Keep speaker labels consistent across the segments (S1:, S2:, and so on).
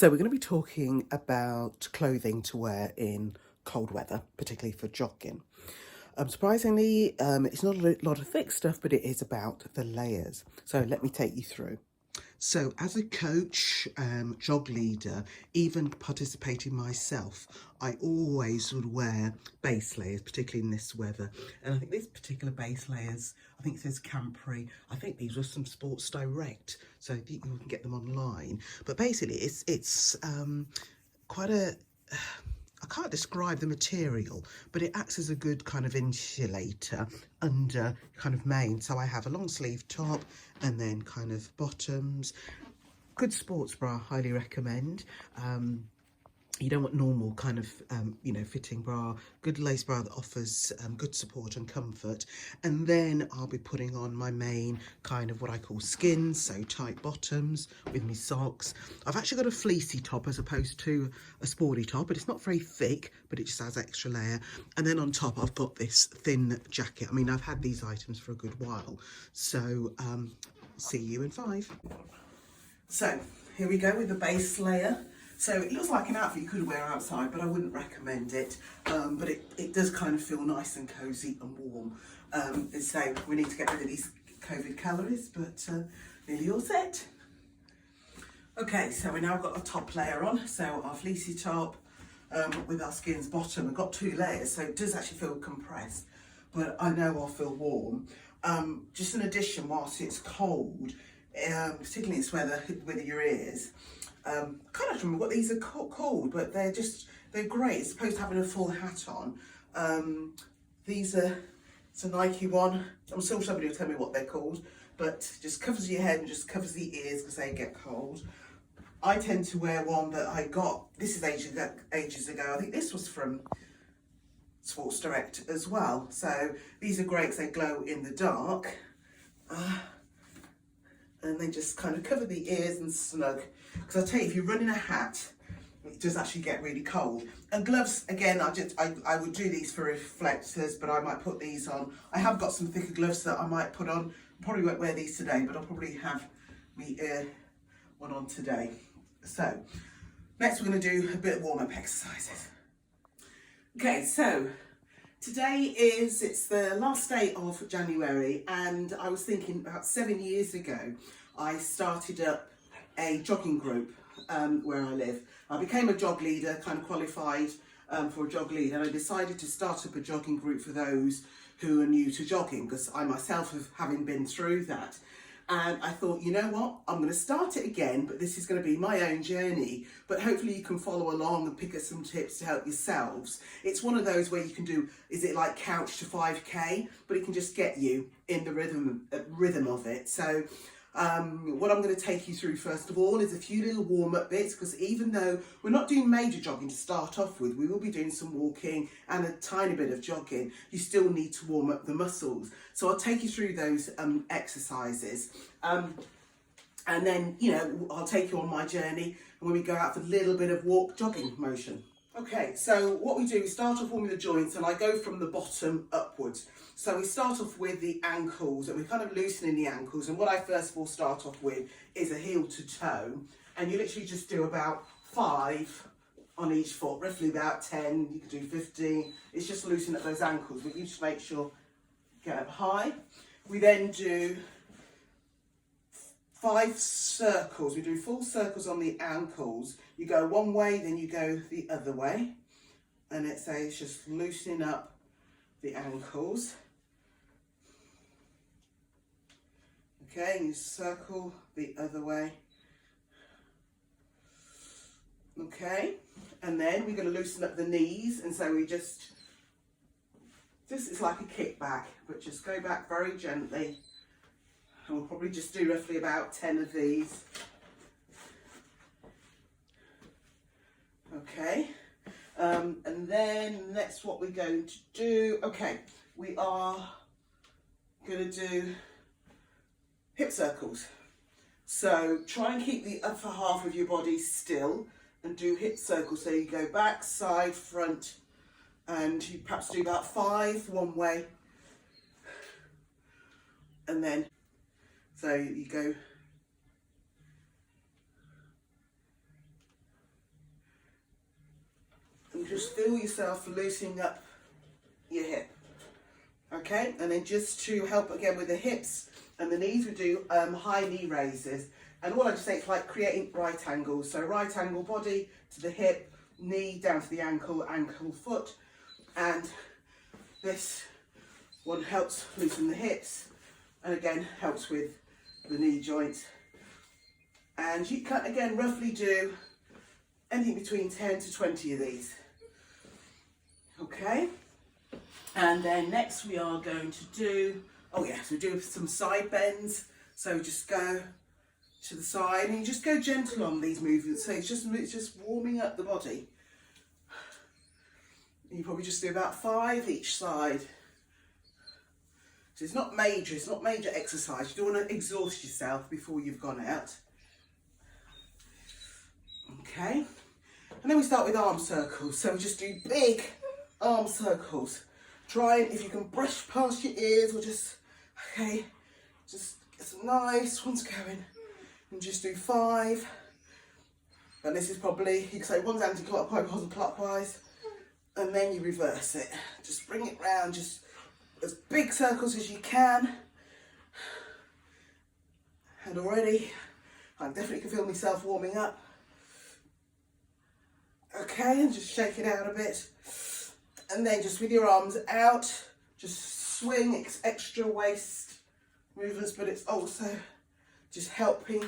S1: So we're going to be talking about clothing to wear in cold weather, particularly for jogging. Surprisingly, it's not a lot of thick stuff, but it is about the layers. So let me take you through. So as a coach, jog leader, even participating myself, I always would wear base layers, particularly in this weather. And I think these particular base layers, I think it says Campari. I think these were some Sports Direct, so you can get them online. But basically, it's quite a... I can't describe the material, but it acts as a good kind of insulator under kind of main. So I have a long sleeve top and then kind of bottoms. Good sports bra, highly recommend. You don't want normal kind of, fitting bra. Good lace bra that offers good support and comfort. And then I'll be putting on my main kind of what I call skins, so tight bottoms with me socks. I've actually got a fleecy top as opposed to a sporty top, but it's not very thick, but it just adds extra layer. And then on top, I've got this thin jacket. I mean, I've had these items for a good while. So, see you in 5. So, here we go with the base layer. So it looks like an outfit you could wear outside, but I wouldn't recommend it. But it does kind of feel nice and cosy and warm. So we need to get rid of these COVID calories, but nearly all set. Okay, so we now got a top layer on. So our fleecy top with our skins bottom. We've got 2 layers, so it does actually feel compressed, but I know I'll feel warm. Just an addition, whilst it's cold, particularly in this weather with your ears, I can't remember what these are called, but they're great. It's supposed to having a full hat on. It's a Nike one. I'm sure somebody will tell me what they're called, but just covers your head and just covers the ears because they get cold. I tend to wear one that I got, this is ages ago. I think this was from Sports Direct as well. So these are great because they glow in the dark. And they just kind of cover the ears and snug. Because I tell you, if you run in a hat, it does actually get really cold. And gloves, again, I would do these for reflectors, but I might put these on. I have got some thicker gloves that I might put on. Probably won't wear these today, but I'll probably have me one on today. So, next we're going to do a bit of warm-up exercises. Okay, so today it's the last day of January, and I was thinking about 7 years ago, I started up a jogging group where I live. I became a jog leader, kind of qualified for a jog leader, and I decided to start up a jogging group for those who are new to jogging, because I myself having been through that. And I thought, you know what, I'm going to start it again, but this is going to be my own journey. But hopefully you can follow along and pick up some tips to help yourselves. It's one of those where you can do, is it like couch to 5K? But it can just get you in the rhythm of it. So what I'm going to take you through first of all is a few little warm-up bits, because even though we're not doing major jogging to start off with, we will be doing some walking and a tiny bit of jogging. You still need to warm up the muscles. So I'll take you through those exercises. And then, I'll take you on my journey when we go out for a little bit of jogging motion. Okay, so what we do, we start off warming the joints, and I go from the bottom upwards. So we start off with the ankles, and we're kind of loosening the ankles. And what I first of all start off with is a heel to toe. And you literally just do about 5 on each foot, roughly about 10, you can do 15. It's just loosening up those ankles, but you just make sure you get up high. We then do 5 circles. We do full circles on the ankles. You go one way, then you go the other way. And it's just loosening up the ankles. Okay, and you circle the other way. Okay, and then we're going to loosen up the knees. And so we just it's like a kick back, but just go back very gently. And we'll probably just do roughly about 10 of these. Okay, and then next what we're going to do, okay, we are going to do hip circles. So try and keep the upper half of your body still and do hip circles. So you go back, side, front, and you perhaps do about 5 one way, and then so you go just feel yourself loosening up your hip. Okay, and then just to help again with the hips and the knees, we do high knee raises. And all I just say, it's like creating right angles. So right angle body to the hip, knee down to the ankle, ankle foot. And this one helps loosen the hips and again helps with the knee joints. And you can again roughly do anything between 10 to 20 of these. Okay, and then next we are going to do, oh yes, we do some side bends. So just go to the side and you just go gentle on these movements. So it's just warming up the body. And you probably just do about 5 each side. So it's not major exercise. You don't want to exhaust yourself before you've gone out. Okay, and then we start with arm circles. So we just do big arm circles. Try and, if you can, brush past your ears or just, okay, just get some nice ones going. And just do 5. And this is probably, you can say one's anti-clockwise, one's clockwise. And then you reverse it. Just bring it round, just as big circles as you can. And already, I definitely can feel myself warming up. Okay, and just shake it out a bit. And then just with your arms out, just swing, extra waist movements, but it's also just helping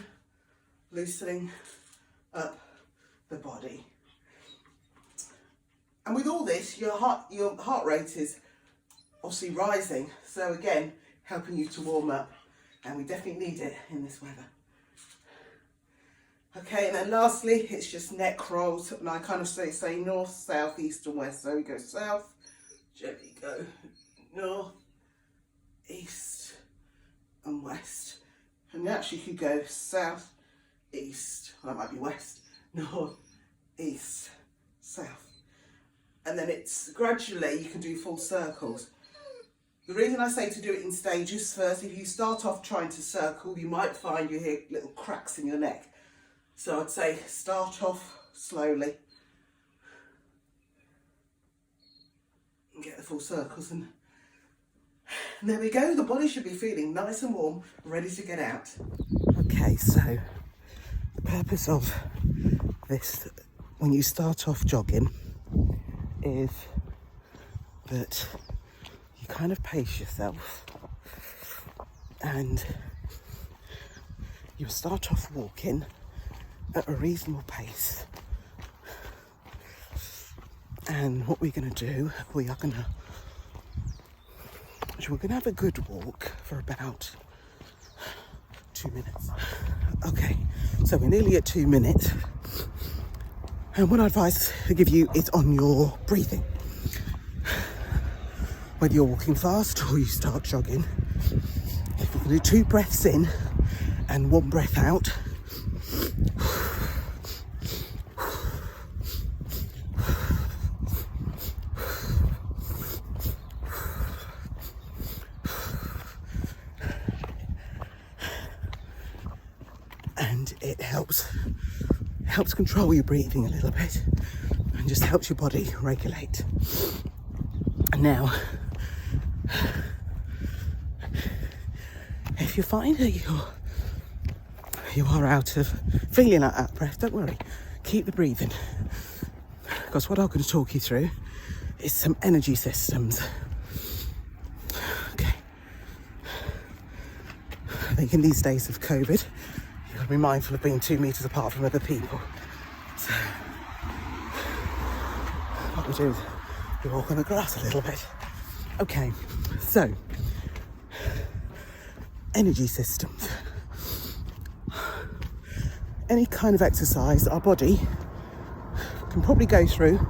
S1: loosening up the body. And with all this, your heart rate is obviously rising. So again, helping you to warm up. And we definitely need it in this weather. Okay, and then lastly, it's just neck rolls. And I kind of say north, south, east and west. So we go south, gently go north, east and west. And you actually could go south, east, well, that might be west, north, east, south. And then it's gradually, you can do full circles. The reason I say to do it in stages first, if you start off trying to circle, you might find you hear little cracks in your neck. So I'd say start off slowly and get the full circles, and there we go. The body should be feeling nice and warm, ready to get out. Okay, so the purpose of this, when you start off jogging, is that you kind of pace yourself and you start off walking at a reasonable pace. And what we're going to do, we're going to have a good walk for about 2 minutes. Okay, so we're nearly at 2 minutes. And what I advise to give you is on your breathing. Whether you're walking fast or you start jogging, if you can do 2 breaths in and 1 breath out. And it helps control your breathing a little bit and just helps your body regulate. And now, if you find that you are out of feeling like that breath, don't worry, keep the breathing, because what I'm going to talk you through is some energy systems. Okay, I think in these days of COVID, you've got to be mindful of being 2 meters apart from other people. So what we do is we walk on the grass a little bit. Okay, so energy systems. Any kind of exercise, our body can probably go through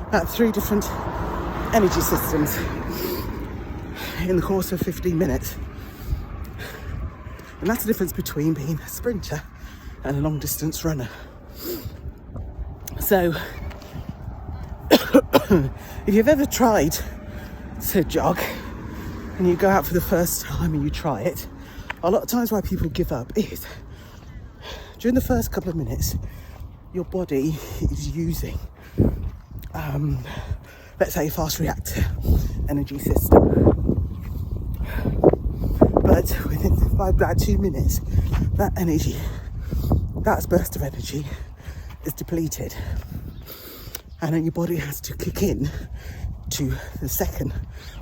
S1: about 3 different energy systems in the course of 15 minutes. And that's the difference between being a sprinter and a long distance runner. So, if you've ever tried to jog and you go out for the first time and you try it, a lot of times why people give up is during the first couple of minutes, your body is using let's say, a fast reactor energy system. But within about 2 minutes, that energy, that burst of energy is depleted. And then your body has to kick in to the second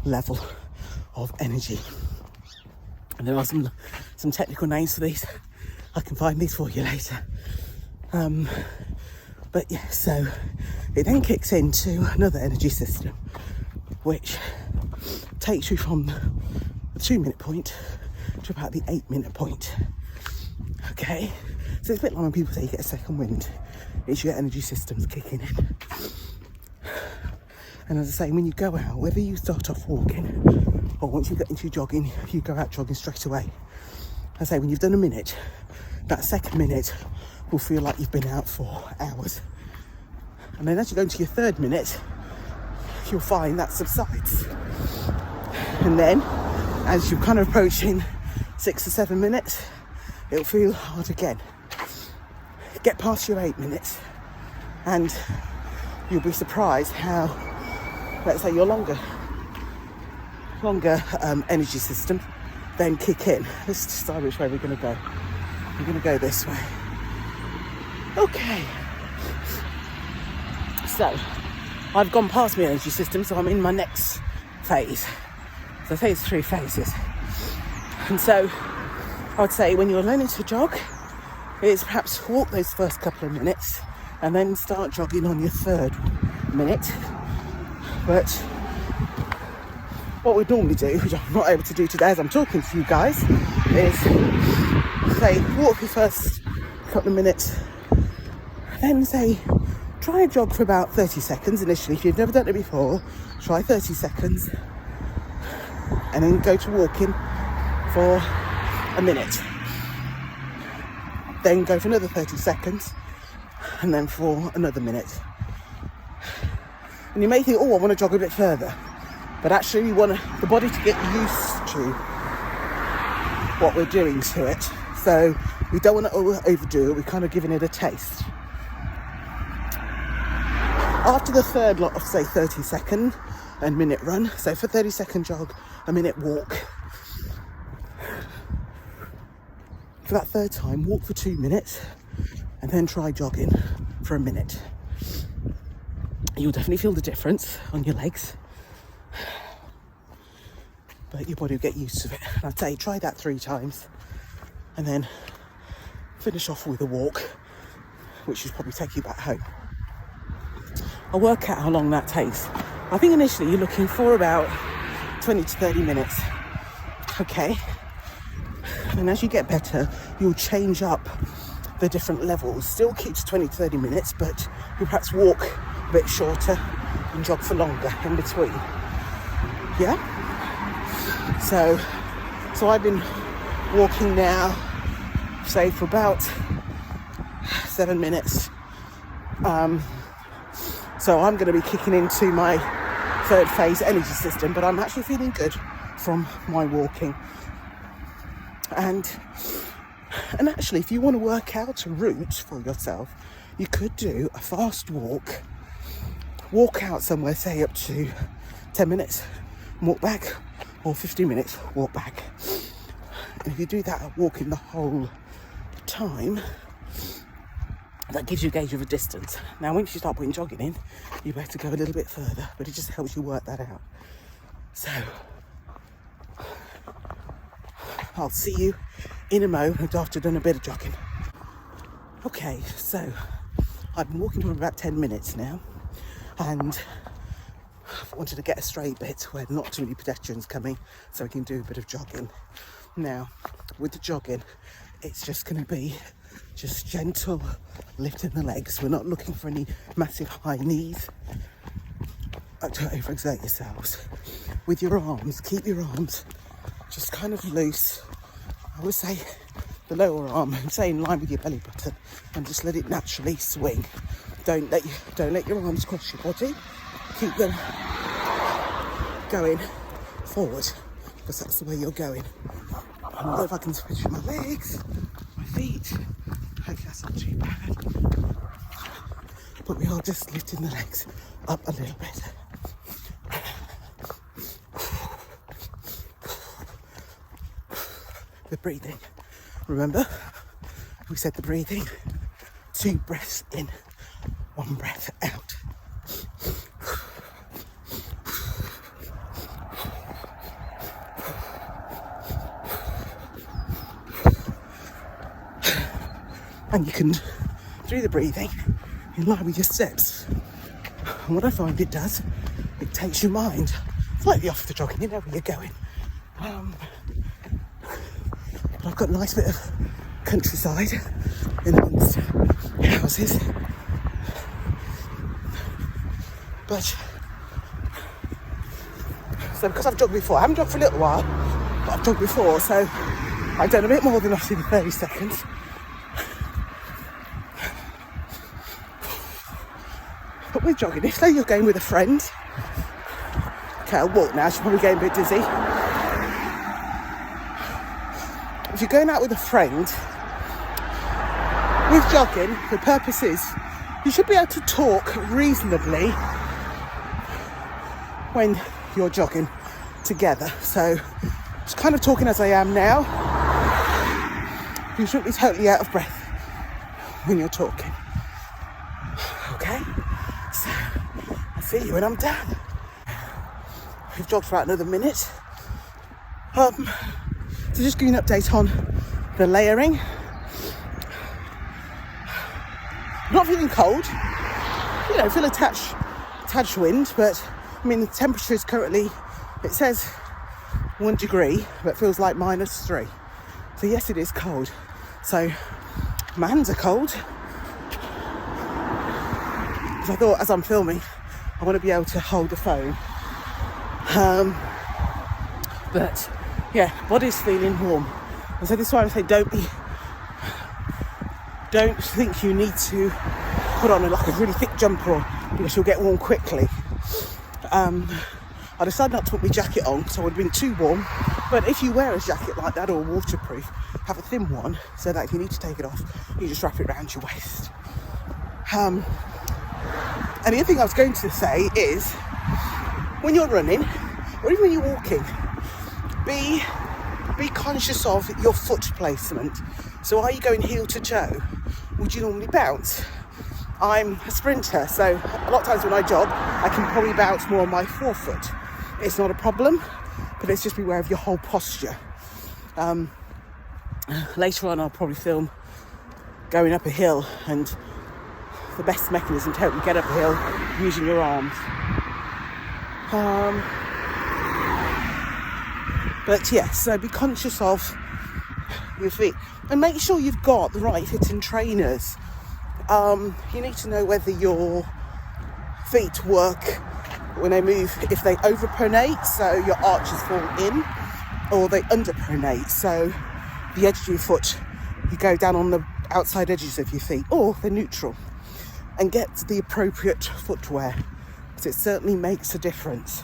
S1: level of energy. And there are some technical names for these. I can find these for you later. But yeah, so it then kicks into another energy system, which takes you from the 2 minute point to about the 8 minute point. Okay, so it's a bit like when people say you get a second wind. It's your energy systems kicking in. And as I say, when you go out, whether you start off walking or once you get into jogging, you go out jogging straight away. I say, when you've done a minute, that second minute will feel like you've been out for hours. And then as you go into your third minute, you'll find that subsides. And then as you're kind of approaching 6 or 7 minutes, it'll feel hard again. Get past your 8 minutes and you'll be surprised how, let's say, your longer energy system then kick in. Let's decide which way we're going to go. We're going to go this way. Okay. So, I've gone past my energy system, so I'm in my next phase. So I say it's 3 phases. And so, I would say when you're learning to jog, is perhaps walk those first couple of minutes and then start jogging on your third minute. But what we'd normally do, which I'm not able to do today as I'm talking to you guys, is say walk your first couple of minutes, then say try a jog for about 30 seconds initially. If you've never done it before, try 30 seconds and then go to walking for a minute. Then go for another 30 seconds and then for another minute. And you may think, oh, I want to jog a bit further. But actually we want the body to get used to what we're doing to it. So we don't want to overdo it, we're kind of giving it a taste. After the third lot of, say, 30 second and minute run, so for 30 second jog, a minute walk. For that third time, walk for 2 minutes and then try jogging for a minute. You'll definitely feel the difference on your legs, but your body will get used to it. And I'd say try that 3 times and then finish off with a walk, which will probably take you back home. I'll work out how long that takes. I think initially you're looking for about 20 to 30 minutes. Okay. And as you get better, you'll change up the different levels. Still keep to 20 to 30 minutes, but you'll perhaps walk a bit shorter and jog for longer in between. Yeah? So I've been walking now, say, for about 7 minutes. So I'm going to be kicking into my third phase energy system, but I'm actually feeling good from my walking. And actually, if you want to work out a route for yourself, you could do a fast walk out somewhere, say up to 10 minutes, walk back, or 15 minutes, walk back. And if you do that walking the whole time, that gives you a gauge of a distance. Now, once you start putting jogging in, you better go a little bit further, but it just helps you work that out. So, I'll see you in a moment after done a bit of jogging. Okay, so I've been walking for about 10 minutes now, and I wanted to get a straight bit where not too many pedestrians coming, so we can do a bit of jogging. Now, with the jogging, it's just going to be just gentle lifting the legs. We're not looking for any massive high knees. Don't overexert yourselves. With your arms, keep your arms just kind of loose. I would say the lower arm, say in line with your belly button, and just let it naturally swing. Don't let your arms cross your body. Keep them going forward, because that's the way you're going. I don't know if I can switch my legs, my feet. Okay, that's not too bad. but we are just lifting the legs up a little bit. The breathing. Remember, we said the breathing. 2 breaths in, 1 breath out. And you can do the breathing in line with your steps. And what I find it does, it takes your mind slightly off the jogging, you know where you're going. But I've got a nice bit of countryside in amongst houses. But, so because I've jogged before, I haven't jogged for a little while, but I've jogged before, so I've done a bit more than obviously the 30 seconds. But with jogging, if say you're going with a friend, okay, I'll walk now, she's probably getting a bit dizzy. If you're going out with a friend, with jogging, the purpose is you should be able to talk reasonably when you're jogging together. So, just kind of talking as I am now. You shouldn't be totally out of breath when you're talking. Okay? So, I'll see you when I'm done. We've jogged for about another minute. So just give you an update on the layering. Not feeling cold. You know, feel a touch wind, but I mean the temperature is currently, it says 1 degree, but it feels like -3. So yes, it is cold. So my hands are cold. Because I thought as I'm filming, I want to be able to hold the phone. But yeah, body's feeling warm. And so this is why I say don't think you need to put on like a really thick jumper because you'll get warm quickly. I decided not to put my jacket on because I would have been too warm. But if you wear a jacket like that or waterproof, have a thin one so that if you need to take it off, you just wrap it around your waist. And the other thing I was going to say is when you're running or even when you're walking, be conscious of your foot placement. So are you going heel to toe? Would you normally bounce? I'm a sprinter, so a lot of times when I jog, I can probably bounce more on my forefoot. It's not a problem, but let's just be aware of your whole posture. Later on, I'll probably film going up a hill and the best mechanism to help you get up a hill using your arms. But yes, so be conscious of your feet and make sure you've got the right fitting trainers. You need to know whether your feet work when they move, if they overpronate, so your arches fall in, or they underpronate, so the edge of your foot, you go down on the outside edges of your feet, or they're neutral, and get the appropriate footwear, because it certainly makes a difference.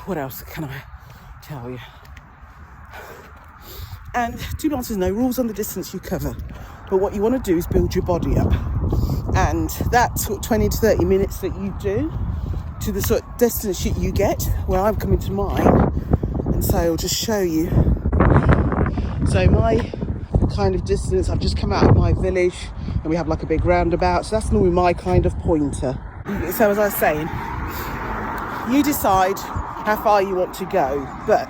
S1: What else can I tell you? And to be honest, there's no rules on the distance you cover, but what you want to do is build your body up, and that sort of 20 to 30 minutes that you do to the sort of distance you get, where I'm coming to mine, and so I'll just show you. So my kind of distance, I've just come out of my village and we have like a big roundabout, so that's normally my kind of pointer. So as I was saying, you decide how far you want to go, but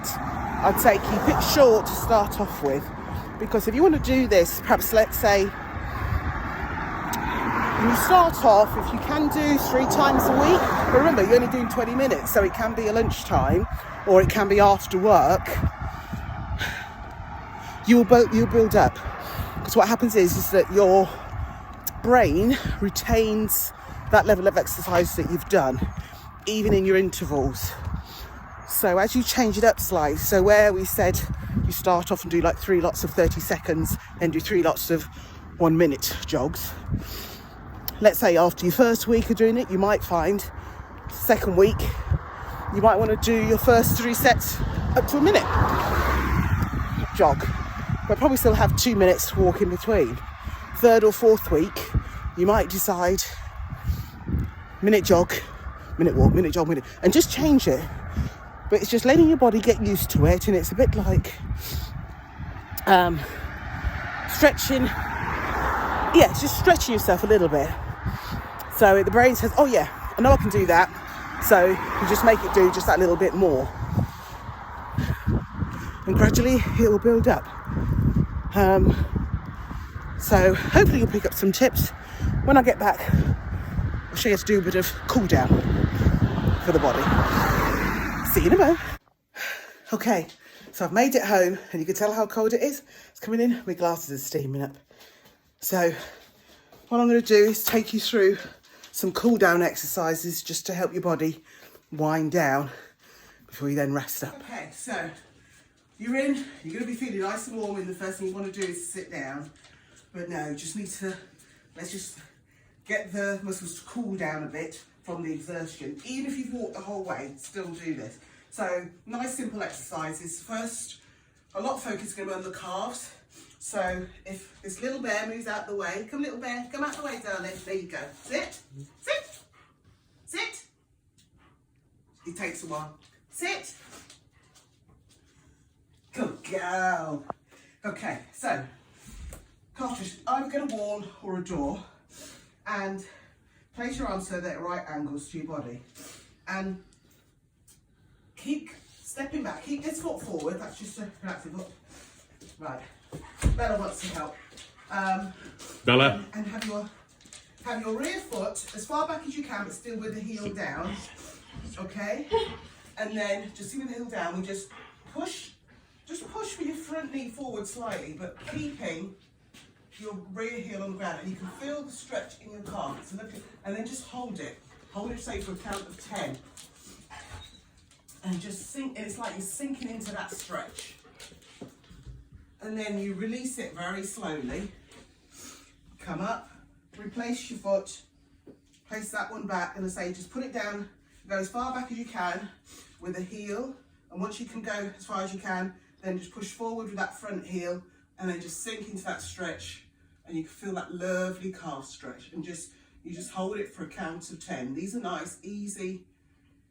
S1: I'd say keep it short to start off with, because if you want to do this, perhaps let's say you start off, if you can do 3 times a week, but remember you're only doing 20 minutes, so it can be a lunchtime or it can be after work, you'll build up, because what happens is that your brain retains that level of exercise that you've done, even in your intervals. So as you change it up slightly, so where we said you start off and do like 3 lots of 30 seconds, then do 3 lots of 1 minute jogs. Let's say after your first week of doing it, you might find second week, you might want to do your first 3 sets up to a minute jog, but probably still have 2 minutes to walk in between. third or fourth week, you might decide minute jog, minute walk, minute jog, minute, and just change it. But it's just letting your body get used to it, and it's a bit like stretching. Yeah, it's just stretching yourself a little bit. So the brain says, oh yeah, I know I can do that. So you just make it do just that little bit more. And gradually it will build up. So hopefully you'll pick up some tips. When I get back, I'll show you how to do a bit of cool down for the body. See you in a moment. Okay, so I've made it home, and you can tell how cold it is. It's coming in, my glasses are steaming up. So what I'm going to do is take you through some cool down exercises just to help your body wind down before you then rest up. Okay, so you're in, you're going to be feeling nice and warm, and the first thing you want to do is sit down. But no, just need to, let's just get the muscles to cool down a bit from the exertion. Even if you've walked the whole way, still do this. So nice simple exercises. First, a lot of focus is going to be on the calves. So if this little bear moves out the way, come little bear, come out the way, darling. There you go. Sit, sit, sit. It takes a while. Sit. Good girl. Okay, so calf either get a wall or a door, and place your arms so they're at right angles to your body, and keep stepping back. Keep this foot forward. That's just a relaxing foot. Right. Bella wants some help.
S2: Bella.
S1: And have your rear foot as far back as you can, but still with the heel down. Okay. And then just with the heel down, we just push with your front knee forward slightly, but keeping your rear heel on the ground, and you can feel the stretch in your calf. So look at, and then just hold it, say for a count of 10, and just sink. And it's like you're sinking into that stretch. And then you release it very slowly. Come up, replace your foot, place that one back, and I say just put it down, go as far back as you can with the heel, and once you can go as far as you can, then just push forward with that front heel, and then just sink into that stretch, and you can feel that lovely calf stretch, and you just hold it for a count of 10. These are nice, easy,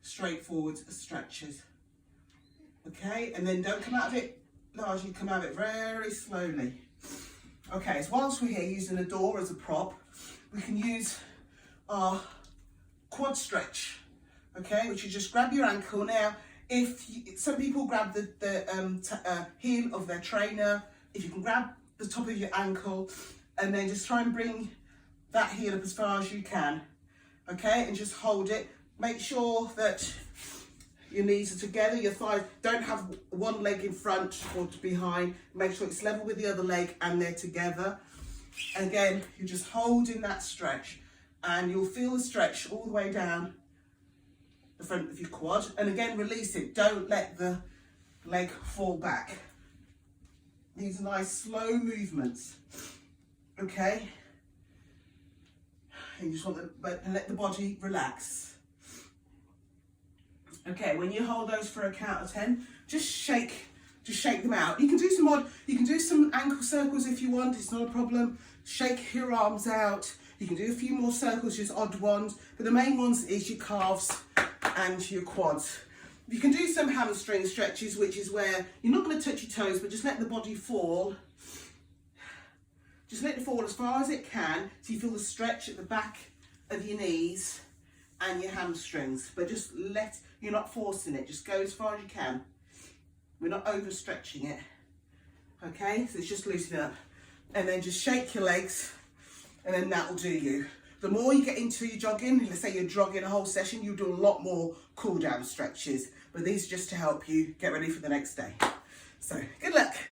S1: straightforward stretches. Okay, and then don't come out of it large, you come out of it very slowly. Okay, so whilst we're here using a door as a prop, we can use our quad stretch, okay, which you just grab your ankle. Now, some people grab the heel of their trainer, if you can grab the top of your ankle, and then just try and bring that heel up as far as you can, okay, and just hold it. Make sure that your knees are together, your thighs, don't have one leg in front or behind. Make sure it's level with the other leg and they're together. And again, you're just holding that stretch, and you'll feel the stretch all the way down the front of your quad. And again, release it. Don't let the leg fall back. These are nice slow movements. Okay? And you just want to let the body relax. Okay, when you hold those for a count of 10, just shake them out. You can do some ankle circles if you want, it's not a problem. Shake your arms out. You can do a few more circles, just odd ones, but the main ones is your calves and your quads. You can do some hamstring stretches, which is where you're not going to touch your toes, but just let the body fall. Just let it fall as far as it can, so you feel the stretch at the back of your knees and your hamstrings, but just you're not forcing it, just go as far as you can. We're not overstretching it. Okay, so it's just loosen up, and then just shake your legs, and then that'll do you. The more you get into your jogging, let's say you're jogging a whole session, you'll do a lot more cool down stretches, but these are just to help you get ready for the next day. So good luck.